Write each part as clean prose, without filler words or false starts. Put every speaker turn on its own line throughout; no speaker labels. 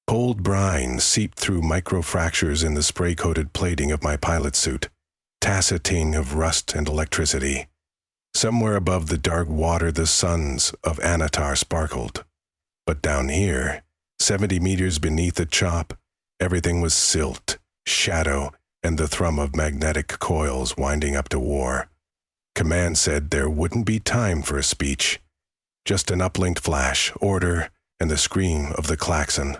Cold brine seeped through microfractures in the spray-coated plating of my pilot suit, taciting of rust and electricity. Somewhere above the dark water the suns of Anatar sparkled. But down here, 70 meters beneath the chop, everything was silt, shadow, and the thrum of magnetic coils winding up to war. Command said there wouldn't be time for a speech. Just an uplinked flash, order, and the scream of the klaxon.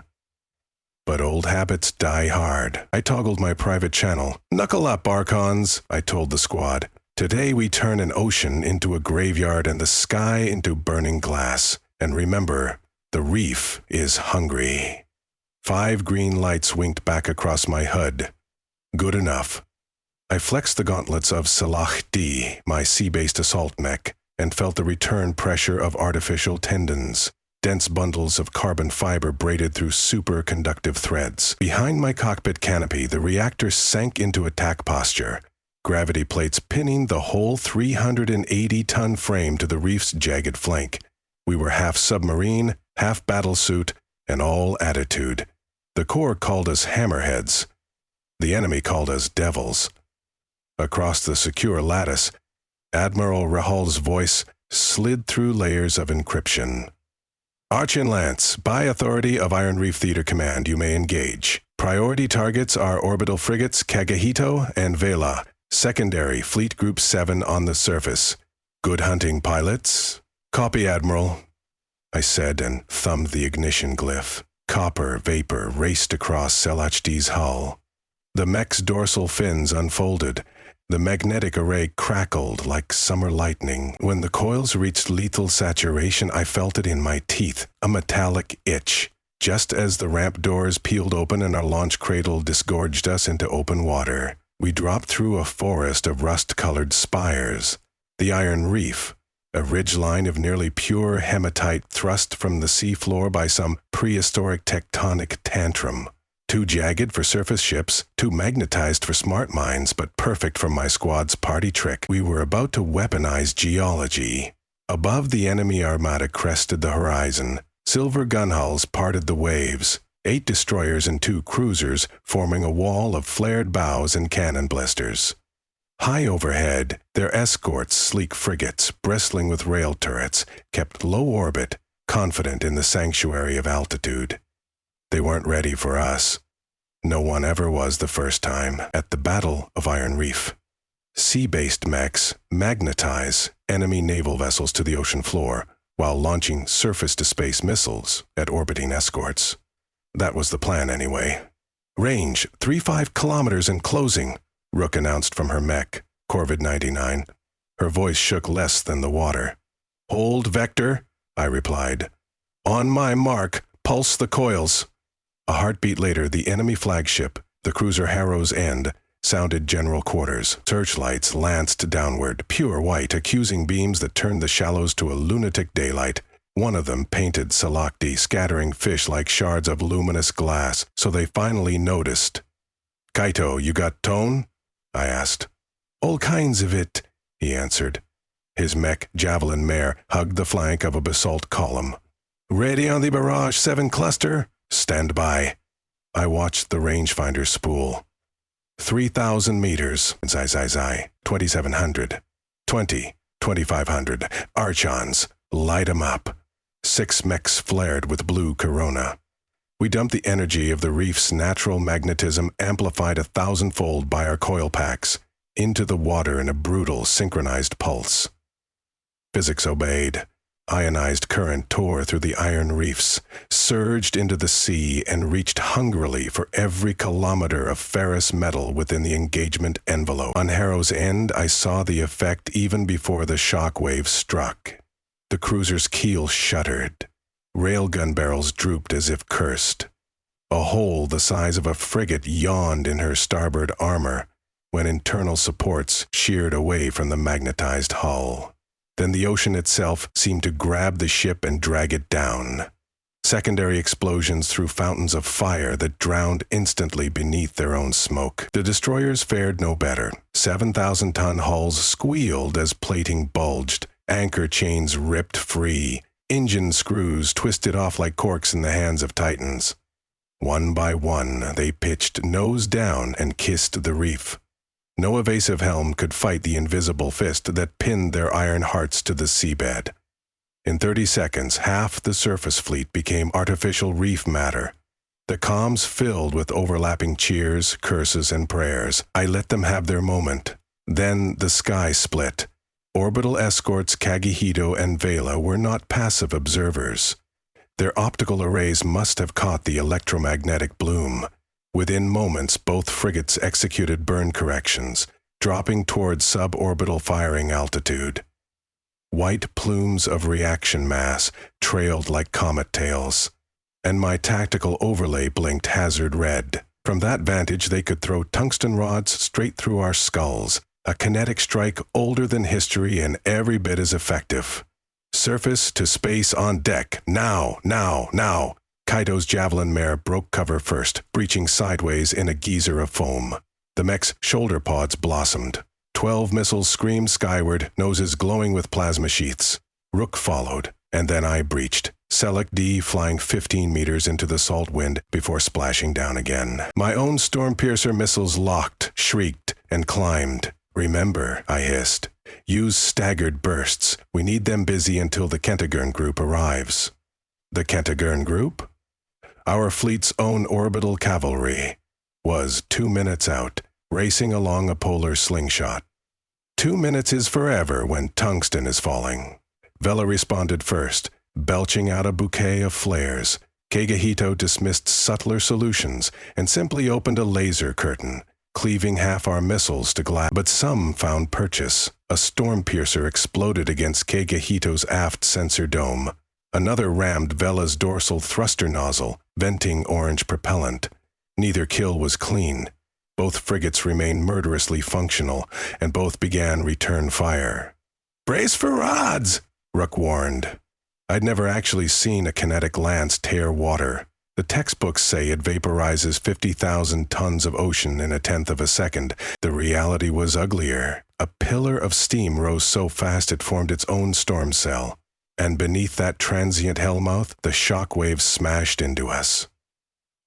But old habits die hard. I toggled my private channel. "Knuckle up, Archons," I told the squad. "Today we turn an ocean into a graveyard and the sky into burning glass. And remember, the Reef is hungry." 5 green lights winked back across my HUD. Good enough. I flexed the gauntlets of Salach-D, my sea-based assault mech, and felt the return pressure of artificial tendons. Dense bundles of carbon fiber braided through superconductive threads. Behind my cockpit canopy, the reactor sank into attack posture, gravity plates pinning the whole 380-ton frame to the Reef's jagged flank. We were half submarine, half battlesuit, and all attitude. The Corps called us hammerheads. The enemy called us devils. Across the secure lattice, Admiral Rahal's voice slid through layers of encryption. "Arch and Lance, by authority of Iron Reef Theater Command, you may engage. Priority targets are orbital frigates Kagehito and Vela. Secondary, Fleet Group 7 on the surface. Good hunting, pilots." "Copy, Admiral," I said and thumbed the ignition glyph. Copper vapor raced across Selachdi's hull. The Mech's dorsal fins unfolded. The magnetic array crackled like summer lightning. When the coils reached lethal saturation, I felt it in my teeth, a metallic itch. Just as the ramp doors peeled open and our launch cradle disgorged us into open water, we dropped through a forest of rust-colored spires. The Iron Reef, a ridgeline of nearly pure hematite thrust from the seafloor by some prehistoric tectonic tantrum. Too jagged for surface ships, too magnetized for smart minds, but perfect for my squad's party trick. We were about to weaponize geology. Above, the enemy armada crested the horizon. Silver gunhulls parted the waves. 8 destroyers and 2 cruisers forming a wall of flared bows and cannon blisters. High overhead, their escorts, sleek frigates, bristling with rail turrets, kept low orbit, confident in the sanctuary of altitude. They weren't ready for us. No one ever was the first time at the Battle of Iron Reef. Sea-based mechs magnetize enemy naval vessels to the ocean floor while launching surface-to-space missiles at orbiting escorts. That was the plan anyway. "Range, 35 kilometers and closing," Rook announced from her mech, Corvid 99. Her voice shook less than the water. "Hold vector," I replied. "On my mark, pulse the coils." A heartbeat later, the enemy flagship, the cruiser Harrow's End, sounded general quarters. Searchlights lanced downward, pure white, accusing beams that turned the shallows to a lunatic daylight. One of them painted Salakdi, scattering fish like shards of luminous glass, so they finally noticed. "Kaito, you got tone?" I asked. "All kinds of it," he answered. His mech, Javelin Mare, hugged the flank of a basalt column. "Ready on the Barrage 7 cluster? Stand by." I watched the rangefinder spool. 3,000 meters, zai, 2,700. 20, 2,500. Archons, light 'em up. 6 mechs flared with blue corona. We dumped the energy of the Reef's natural magnetism, amplified 1,000-fold by our coil packs, into the water in a brutal, synchronized pulse. Physics obeyed. Ionized current tore through the iron reefs, surged into the sea, and reached hungrily for every kilometer of ferrous metal within the engagement envelope. On Harrow's End, I saw the effect even before the shock wave struck. The cruiser's keel shuddered. Railgun barrels drooped as if cursed. A hole the size of a frigate yawned in her starboard armor when internal supports sheared away from the magnetized hull. Then the ocean itself seemed to grab the ship and drag it down. Secondary explosions threw fountains of fire that drowned instantly beneath their own smoke. The destroyers fared no better. 7,000-ton hulls squealed as plating bulged, anchor chains ripped free, engine screws twisted off like corks in the hands of titans. One by one, they pitched nose down and kissed the reef. No evasive helm could fight the invisible fist that pinned their iron hearts to the seabed. In 30 seconds, half the surface fleet became artificial reef matter. The comms filled with overlapping cheers, curses, and prayers. I let them have their moment. Then the sky split. Orbital escorts Kagehito and Vela were not passive observers. Their optical arrays must have caught the electromagnetic bloom. Within moments, both frigates executed burn corrections, dropping toward suborbital firing altitude. White plumes of reaction mass trailed like comet tails, and my tactical overlay blinked hazard red. From that vantage, they could throw tungsten rods straight through our skulls, a kinetic strike older than history and every bit as effective. Surface to space on deck, now, now, now! Kaito's javelin mare broke cover first, breaching sideways in a geyser of foam. The Mechs' shoulder pods blossomed. 12 missiles screamed skyward, noses glowing with plasma sheaths. Rook followed, and then I breached. Select D flying 15 meters into the salt wind before splashing down again. My own Stormpiercer missiles locked, shrieked, and climbed. Remember, I hissed. Use staggered bursts. We need them busy until the Kentigern group arrives. The Kentigern group? Our fleet's own orbital cavalry was 2 minutes out, racing along a polar slingshot. 2 minutes is forever when tungsten is falling. Vela responded first, belching out a bouquet of flares. Kagehito dismissed subtler solutions and simply opened a laser curtain, cleaving half our missiles to glass. But some found purchase. A Stormpiercer exploded against Kagehito's aft sensor dome. Another rammed Vela's dorsal thruster nozzle, venting orange propellant. Neither kill was clean. Both frigates remained murderously functional, and both began return fire. "Brace for rods!" Rook warned. I'd never actually seen a kinetic lance tear water. The textbooks say it vaporizes 50,000 tons of ocean in 1/10 of a second. The reality was uglier. A pillar of steam rose so fast it formed its own storm cell. And beneath that transient hellmouth, the shock waves smashed into us.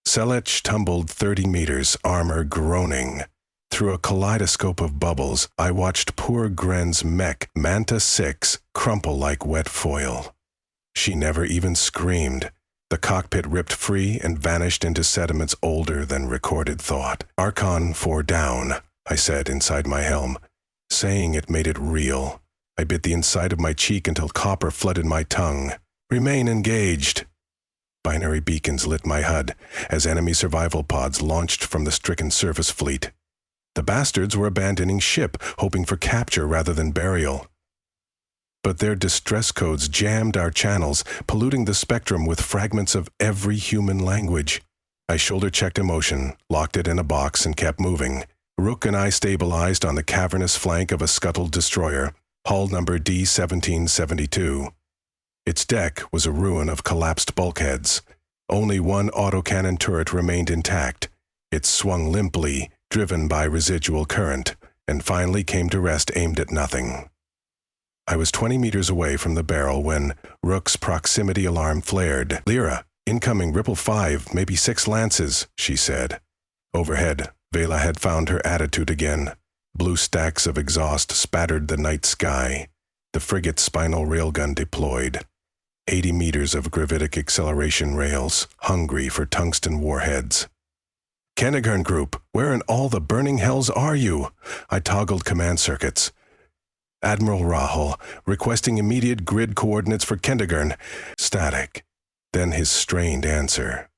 Selech tumbled 30 meters, armor groaning. Through a kaleidoscope of bubbles, I watched poor Gren's mech, Manta 6, crumple like wet foil. She never even screamed. The cockpit ripped free and vanished into sediments older than recorded thought. "Archon 4 down," I said inside my helm. Saying it made it real. I bit the inside of my cheek until copper flooded my tongue. "Remain engaged." Binary beacons lit my HUD as enemy survival pods launched from the stricken surface fleet. The bastards were abandoning ship, hoping for capture rather than burial. But their distress codes jammed our channels, polluting the spectrum with fragments of every human language. I shoulder-checked emotion, locked it in a box, and kept moving. Rook and I stabilized on the cavernous flank of a scuttled destroyer, hull number D-1772. Its deck was a ruin of collapsed bulkheads. Only one autocannon turret remained intact. It swung limply, driven by residual current, and finally came to rest aimed at nothing. I was 20 meters away from the barrel when Rook's proximity alarm flared. "Lyra, incoming Ripple 5, maybe 6 lances," she said. Overhead, Vela had found her attitude again. Blue stacks of exhaust spattered the night sky. The frigate's spinal railgun deployed. 80 meters of gravitic acceleration rails, hungry for tungsten warheads. "Kentigern Group, where in all the burning hells are you?" I toggled command circuits. "Admiral Rahul, requesting immediate grid coordinates for Kentigern." Static. Then his strained answer.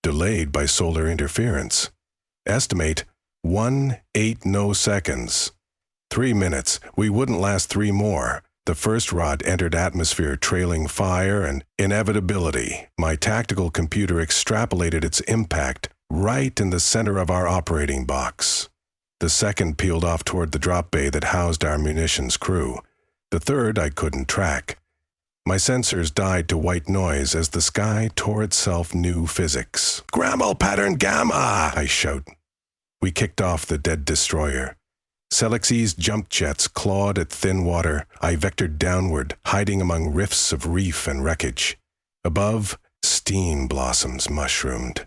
"Delayed by solar interference. Estimate 180 seconds. 3 minutes. We wouldn't last 3 more. The first rod entered atmosphere trailing fire and inevitability. My tactical computer extrapolated its impact right in the center of our operating box. The second peeled off toward the drop bay that housed our munitions crew. The third I couldn't track. My sensors died to white noise as the sky tore itself new physics. "Grammel pattern gamma!" I shout. We kicked off the dead destroyer. Selexy's jump jets clawed at thin water. I vectored downward, hiding among rifts of reef and wreckage. Above, steam blossoms mushroomed.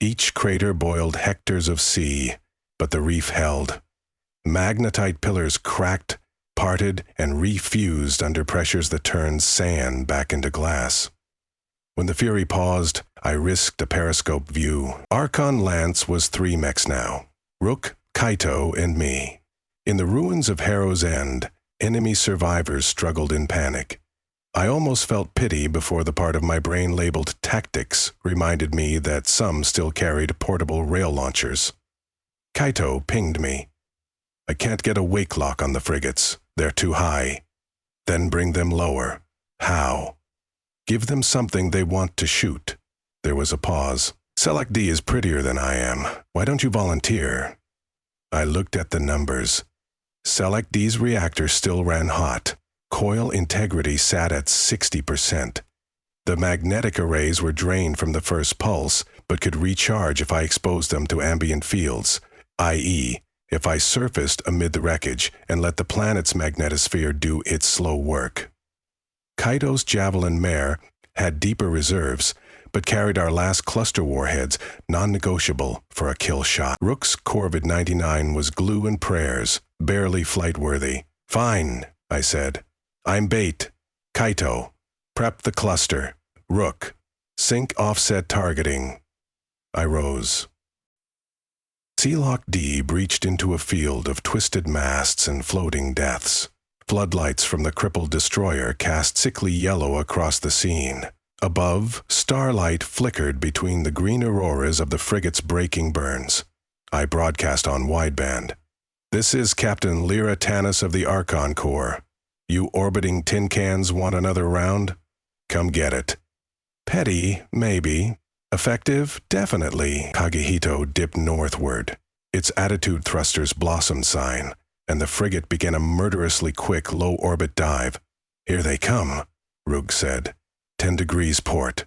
Each crater boiled hectares of sea, but the reef held. Magnetite pillars cracked, parted, and refused under pressures that turned sand back into glass. When the Fury paused, I risked a periscope view. Archon Lance was 3 mechs now: Rook, Kaito, and me. In the ruins of Harrow's End, enemy survivors struggled in panic. I almost felt pity before the part of my brain labeled tactics reminded me that some still carried portable rail launchers. Kaito pinged me. "I can't get a wake lock on the frigates. They're too high." "Then bring them lower." "How?" "Give them something they want to shoot." There was a pause. "Selak D is prettier than I am. Why don't you volunteer?" I looked at the numbers. Selak D's reactor still ran hot. Coil integrity sat at 60%. The magnetic arrays were drained from the first pulse, but could recharge if I exposed them to ambient fields, i.e., if I surfaced amid the wreckage and let the planet's magnetosphere do its slow work. Kaito's Javelin Mare had deeper reserves, but carried our last cluster warheads, non-negotiable for a kill shot. Rook's Corvid 99 was glue and prayers, barely flight-worthy. "Fine," I said. "I'm bait. Kaito, prep the cluster. Rook, sync offset targeting." I rose. Sealock D breached into a field of twisted masts and floating deaths. Floodlights from the crippled destroyer cast sickly yellow across the scene. Above, starlight flickered between the green auroras of the frigate's braking burns. I broadcast on wideband. "This is Captain Lyra Tanis of the Archon Corps. You orbiting tin cans want another round? Come get it." Petty, maybe. Effective, definitely. Kagehito dipped northward. Its attitude thrusters blossomed sign, and the frigate began a murderously quick low-orbit dive. "Here they come," Rug said. 10 degrees port.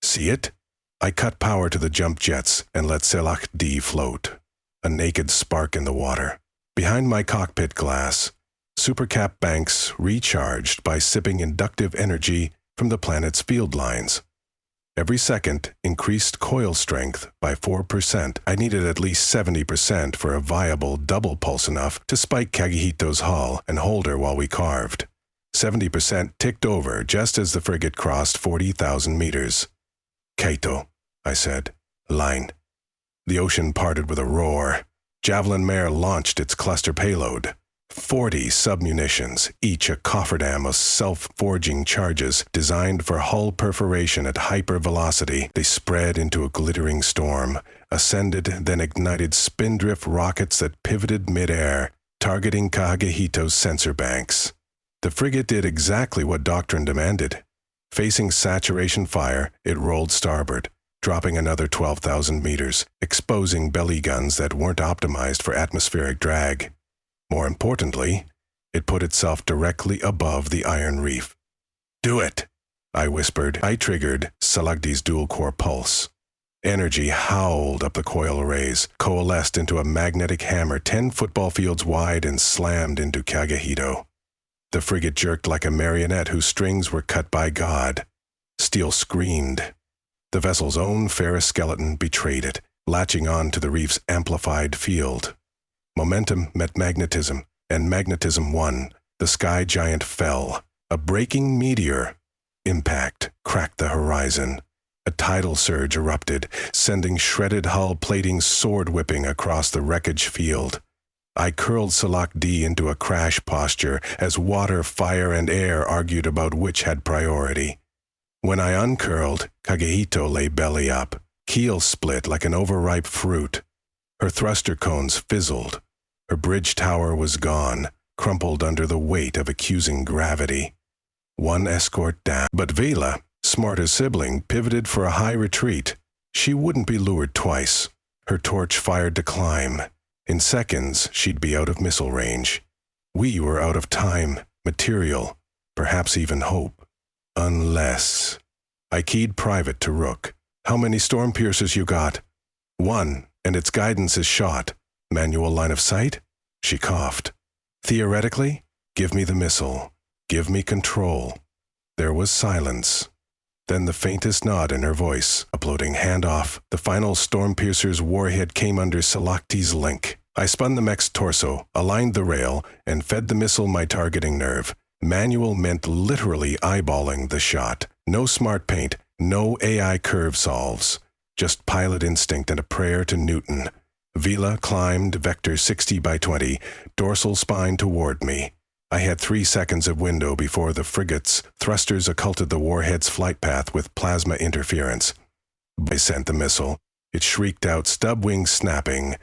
"See it?" I cut power to the jump jets and let Selak D float, a naked spark in the water. Behind my cockpit glass, supercap banks recharged by sipping inductive energy from the planet's field lines. Every second increased coil strength by 4%. I needed at least 70% for a viable double pulse enough to spike Kagehito's hull and hold her while we carved. 70% ticked over just as the frigate crossed 40,000 meters. "Kaito," I said. "Line." The ocean parted with a roar. Javelin Mare launched its cluster payload. 40 submunitions, each a cofferdam of self-forging charges designed for hull perforation at hypervelocity. They spread into a glittering storm, ascended, then ignited spindrift rockets that pivoted mid-air, targeting Kagehito's sensor banks. The frigate did exactly what doctrine demanded. Facing saturation fire, it rolled starboard, dropping another 12,000 meters, exposing belly guns that weren't optimized for atmospheric drag. More importantly, it put itself directly above the Iron Reef. "Do it," I whispered. I triggered Salagdi's dual-core pulse. Energy howled up the coil arrays, coalesced into a magnetic hammer 10 football fields wide and slammed into Kagehito. The frigate jerked like a marionette whose strings were cut by God. Steel screamed. The vessel's own ferrous skeleton betrayed it, latching on to the reef's amplified field. Momentum met magnetism, and magnetism won. The sky giant fell. A braking meteor. Impact cracked the horizon. A tidal surge erupted, sending shredded hull plating sword-whipping across the wreckage field. I curled Selak D into a crash posture as water, fire, and air argued about which had priority. When I uncurled, Kagehito lay belly up, keel split like an overripe fruit. Her thruster cones fizzled. Her bridge tower was gone, crumpled under the weight of accusing gravity. One escort down. But Vela, smart as sibling, pivoted for a high retreat. She wouldn't be lured twice. Her torch fired to climb. In seconds, she'd be out of missile range. We were out of time, material, perhaps even hope. Unless... I keyed private to Rook. "How many storm piercers you got?" "1, and its guidance is shot. Manual line of sight?" She coughed. "Theoretically, give me the missile. Give me control." There was silence. then the faintest nod in her voice, uploading handoff. The final Stormpiercer's warhead came under Salakti's link. I spun the mech's torso, aligned the rail, and fed the missile my targeting nerve. Manual meant literally eyeballing the shot. No smart paint, no AI curve solves. Just pilot instinct and a prayer to Newton. Vela climbed vector 60 by 20, dorsal spine toward me. I had 3 seconds of window before the frigate's thrusters occulted the warhead's flight path with plasma interference. I sent the missile. It shrieked out, stub wings snapping.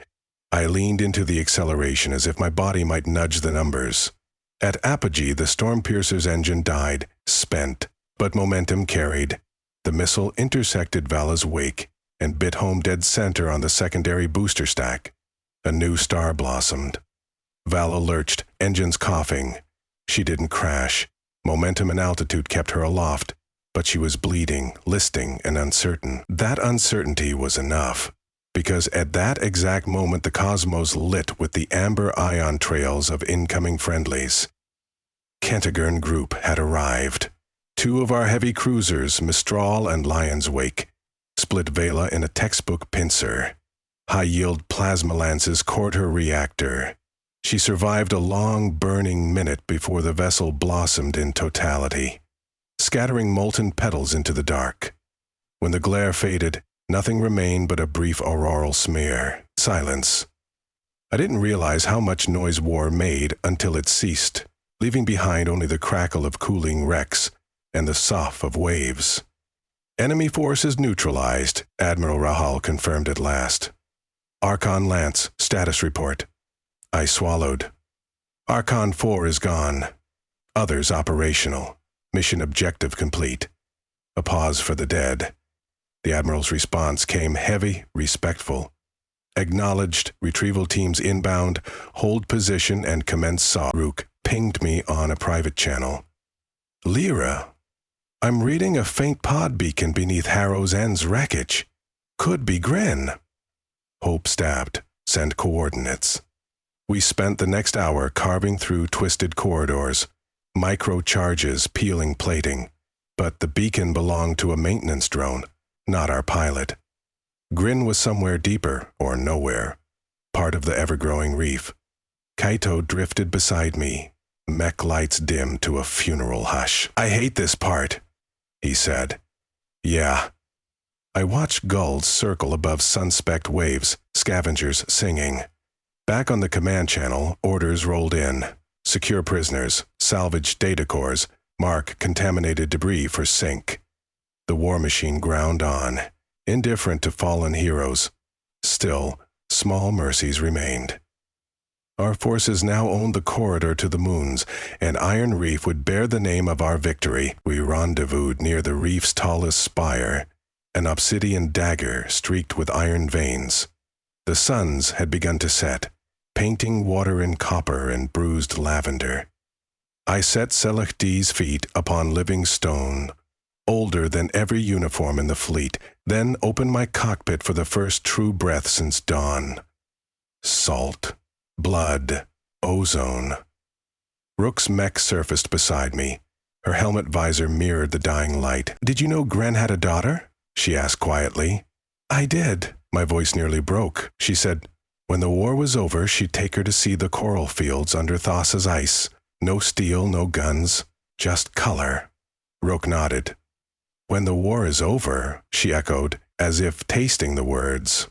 I leaned into the acceleration as if my body might nudge the numbers. At apogee, the Stormpiercer's engine died, spent, but momentum carried. The missile intersected Vala's wake and bit home dead center on the secondary booster stack. A new star blossomed. Vala lurched, engines coughing. She didn't crash. Momentum and altitude kept her aloft, but she was bleeding, listing, and uncertain. That uncertainty was enough, because at that exact moment the cosmos lit with the amber ion trails of incoming friendlies. Kentigern Group had arrived. 2 of our heavy cruisers, Mistral and Lion's Wake, split Vela in a textbook pincer. High-yield plasma lances cored her reactor. She survived a long, burning minute before the vessel blossomed in totality, scattering molten petals into the dark. When the glare faded, nothing remained but a brief auroral smear. Silence. I didn't realize how much noise war made until it ceased, leaving behind only the crackle of cooling wrecks and the sough of waves. Enemy forces neutralized, Admiral Rahal confirmed at last. Archon Lance, status report. I swallowed. Archon 4 is gone. Others operational. Mission objective complete. A pause for the dead. The Admiral's response came heavy, respectful. Acknowledged, retrieval teams inbound, hold position and commence saw. Rook pinged me on a private channel. Lyra, I'm reading a faint pod beacon beneath Harrow's End's wreckage. Could be Grin. Hope stabbed. Send coordinates. We spent the next hour carving through twisted corridors, micro charges peeling plating, but the beacon belonged to a maintenance drone, not our pilot. Grin was somewhere deeper, or nowhere, part of the ever-growing reef. Kaito drifted beside me, mech lights dim to a funeral hush. I hate this part, he said. Yeah. I watched gulls circle above sun-specked waves, scavengers singing. Back on the command channel, orders rolled in. Secure prisoners, salvage data cores, mark contaminated debris for sync. The war machine ground on, indifferent to fallen heroes. Still, small mercies remained. Our forces now owned the corridor to the moons, and Iron Reef would bear the name of our victory. We rendezvoused near the reef's tallest spire, an obsidian dagger streaked with iron veins. The suns had begun to set, painting water in copper and bruised lavender. I set Selachdi's feet upon living stone, older than every uniform in the fleet, then opened my cockpit for the first true breath since dawn. Salt, blood, ozone. Rook's mech surfaced beside me. Her helmet visor mirrored the dying light. Did you know Gren had a daughter? She asked quietly. I did. My voice nearly broke. She said, when the war was over, she'd take her to see the coral fields under Thassa's ice. No steel, no guns, just color. Rook nodded. When the war is over, she echoed, as if tasting the words.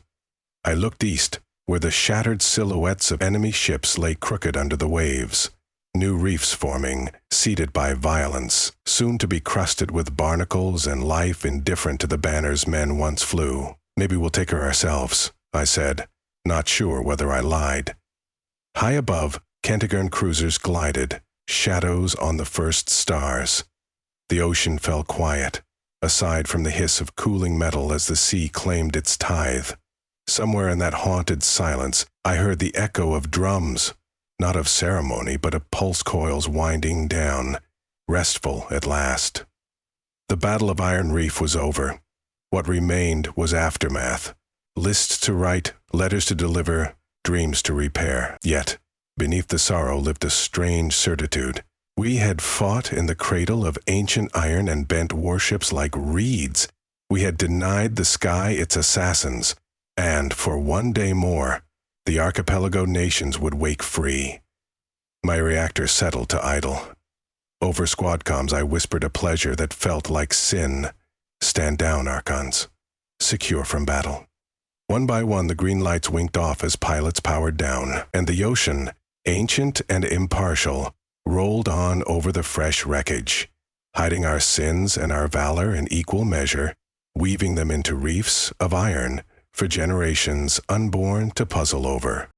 I looked east, where the shattered silhouettes of enemy ships lay crooked under the waves. New reefs forming, seeded by violence, soon to be crusted with barnacles and life indifferent to the banners men once flew. Maybe we'll take her ourselves, I said, not sure whether I lied. High above, Kentigern cruisers glided, shadows on the first stars. The ocean fell quiet, aside from the hiss of cooling metal as the sea claimed its tithe. Somewhere in that haunted silence, I heard the echo of drums, not of ceremony, but of pulse coils winding down, restful at last. The Battle of Iron Reef was over. What remained was aftermath. Lists to write, letters to deliver, dreams to repair. Yet, beneath the sorrow lived a strange certitude. We had fought in the cradle of ancient iron and bent warships like reeds. We had denied the sky its assassins, and for one day more, the archipelago nations would wake free. My reactor settled to idle. Over squad comms, I whispered a pleasure that felt like sin. Stand down, Archons. Secure from battle. One by one, the green lights winked off as pilots powered down, and the ocean, ancient and impartial, rolled on over the fresh wreckage, hiding our sins and our valor in equal measure, weaving them into reefs of iron for generations unborn to puzzle over.